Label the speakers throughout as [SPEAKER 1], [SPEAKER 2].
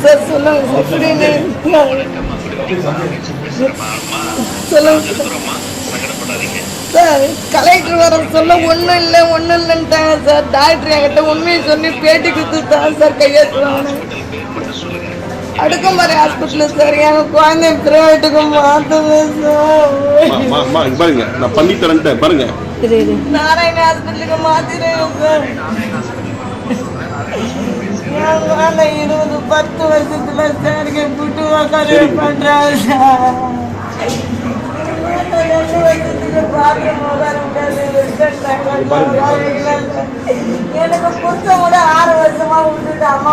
[SPEAKER 1] Sir சொல்லுங்க sir collector வர சொல்ல ஒன்றும் இல்லைன்ட்டாங்க சார். டாக்டர் என்கிட்ட உண்மையை சொல்லி பேட்டி கொடுத்துட்டாங்க சார். கையெழுத்து அடுக்குமாரி ஹாஸ்பிட்டல் சார். எங்கள் குழந்தை பிரைவேட்டுக்கு மாற்றுது சார்.
[SPEAKER 2] பாருங்க நான் பண்ணி தரேன் பாருங்க.
[SPEAKER 1] நாராயண ஹாஸ்பிட்டலுக்கு மாத்திடுங்க சார். என் குழந்தை 10 வருஷத்துல சார் புட்டு உக்கார பண்றாங்க சார். 2 வருஷத்துக்கு பாத்ரூம் உட்கார எனக்கு புத்தம் கூட 6 வருஷமா விட்டுட்டு அம்மா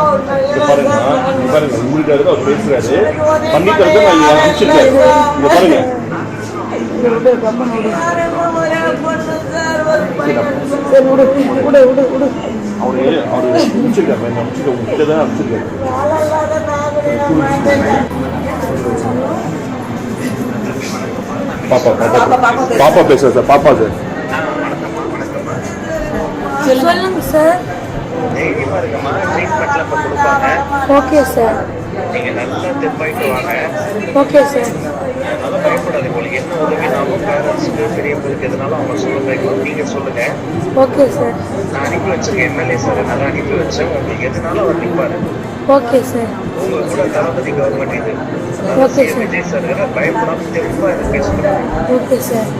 [SPEAKER 2] பாப்பா பேசுறேன் சார். பாப்பா சார்
[SPEAKER 1] சொல்லுங்க சார். Okay sir.
[SPEAKER 3] நீங்க நல்லா தெம்பாயிட்டு வாங்க.
[SPEAKER 1] Okay sir.
[SPEAKER 3] அதனால பயப்படாது. உங்களுக்கு என்ன உதவினாலும் பேரண்ட்ஸுக்கு பெரியவங்களுக்கு எதுனாலும் அவங்க சொல்லுங்க. நீங்க சொல்லுங்க.
[SPEAKER 1] Okay sir.
[SPEAKER 3] நான் அனுப்பி வச்சிருக்கேன் எம்எல்ஏ சார். நல்லா அனுப்பி வச்சேன். உங்களுக்கு எதுனாலும் அவர் நிற்பாரு.
[SPEAKER 1] Okay sir.
[SPEAKER 3] உங்க கூட தளபதி கவர்மெண்ட் இது.
[SPEAKER 1] Okay sir.
[SPEAKER 3] விஜய் சார் பயப்படாம தெம்பா எனக்கு பேசுங்க.
[SPEAKER 1] Okay sir.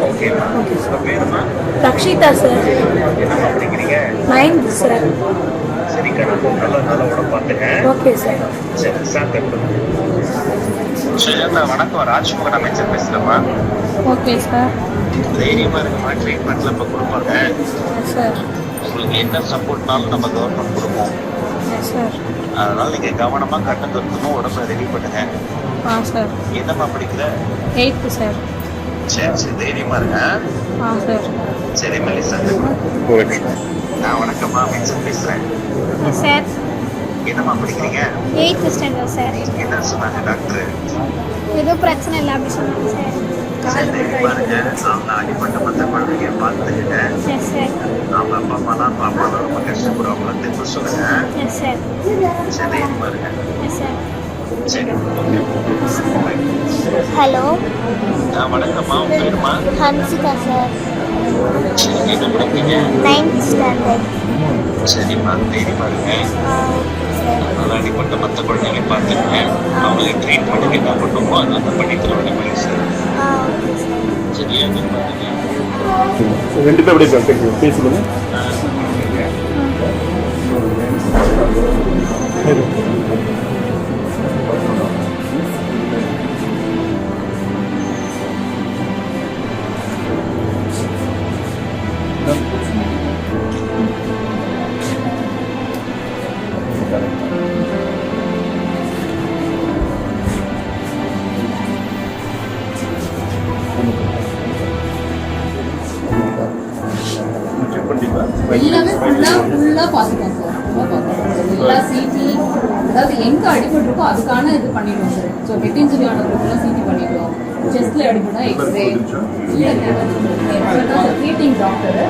[SPEAKER 3] ஓகேமா. உங்க பேருமா?
[SPEAKER 1] ரக்ஷிதா சார்.
[SPEAKER 3] என்னம்மா படிக்கிறீங்க?
[SPEAKER 1] 9th sir.
[SPEAKER 3] சரி கணக்கு நல்லா உடம்பு பார்த்துங்க.
[SPEAKER 1] Okay sir.
[SPEAKER 3] சரி சாப்பிட்டு கொடுங்க. வணக்கம், ராஜ்குமார் அமைச்சர் பேசுகிறேம்மா.
[SPEAKER 1] Okay sir.
[SPEAKER 3] தைரியமாக இருக்குமா? ட்ரீட்மெண்ட்டில் இப்போ கொடுப்பாங்க
[SPEAKER 1] சார்.
[SPEAKER 3] உங்களுக்கு என்ன சப்போர்ட்னாலும் நம்ம கவர்மெண்ட் கொடுப்போம்
[SPEAKER 1] சார்.
[SPEAKER 3] அதனால் நீங்கள் கவனமாக கட்டை தருத்தணும், உடம்பை ரெடி பண்ணுங்க.
[SPEAKER 1] சார்.
[SPEAKER 3] என்னம்மா படிக்கிற?
[SPEAKER 1] 8th sir.
[SPEAKER 3] சரி தைரியமாக இருங்க.
[SPEAKER 1] சார்.
[SPEAKER 3] சரி மெலிசா. வணக்கம்மா, அமைச்சர் பேசுகிறேன்
[SPEAKER 1] சார்.
[SPEAKER 3] என்னம்மா படிக்கிறீங்க?
[SPEAKER 4] 8th standard sir.
[SPEAKER 3] என்ன சொன்னாங்க டாக்டர்?
[SPEAKER 4] எதுவும் பிரச்சனை இல்லை அப்படி சொன்னாங்க சார்.
[SPEAKER 3] சரி தைரியமாக இருங்க. அவங்க அடிப்பட்ட மற்ற குழந்தைங்க பார்த்துக்கிங்க.
[SPEAKER 4] Yes sir.
[SPEAKER 3] அவங்க அப்பா அம்மாலாம் பாப்பாலாம் ரொம்ப கஷ்டப்படுவாங்களா திரும்ப சொல்லுங்க.
[SPEAKER 4] Yes sir.
[SPEAKER 3] சரி தைரியமாக இருங்க.
[SPEAKER 4] Yes sir.
[SPEAKER 3] சரி.
[SPEAKER 4] ஹலோ.
[SPEAKER 3] வணக்கம்மா, உங்க பேருமா?
[SPEAKER 4] ஹன்சிகா சார்.
[SPEAKER 3] சரி என்ன படிக்கிறீங்க?
[SPEAKER 4] 9th standard.
[SPEAKER 3] சரிம்மா தைரியமாக இருங்க. நல்லா அடிப்பட்ட மற்ற குழந்தைங்க பார்த்துங்க. அவங்களுக்கு ட்ரீட்மெண்ட்டுக்கு என்ன பண்ணுமோ அதெல்லாம் பண்ணி தருவாங்க மெலிசா.
[SPEAKER 4] Okay sir.
[SPEAKER 3] சரியா நீங்க
[SPEAKER 2] 2 பேர் அப்படியே பேசுங்க.
[SPEAKER 5] எல்லாமே ஃபுல்லாக பார்த்துக்கோம் சார். எல்லா சிடி அதாவது எங்கே அடிபட்டிருக்கோ அதுக்கான இது பண்ணிடுவோம் சார். ஸோ ஹெட் இன்ஜுரியான பொருட்கள்லாம் சிடி பண்ணிடுவோம். செஸ்ட்டில் அடிபட்டா எக்ஸ்ரே இல்லை ட்ரீட்டிங் டாக்டரு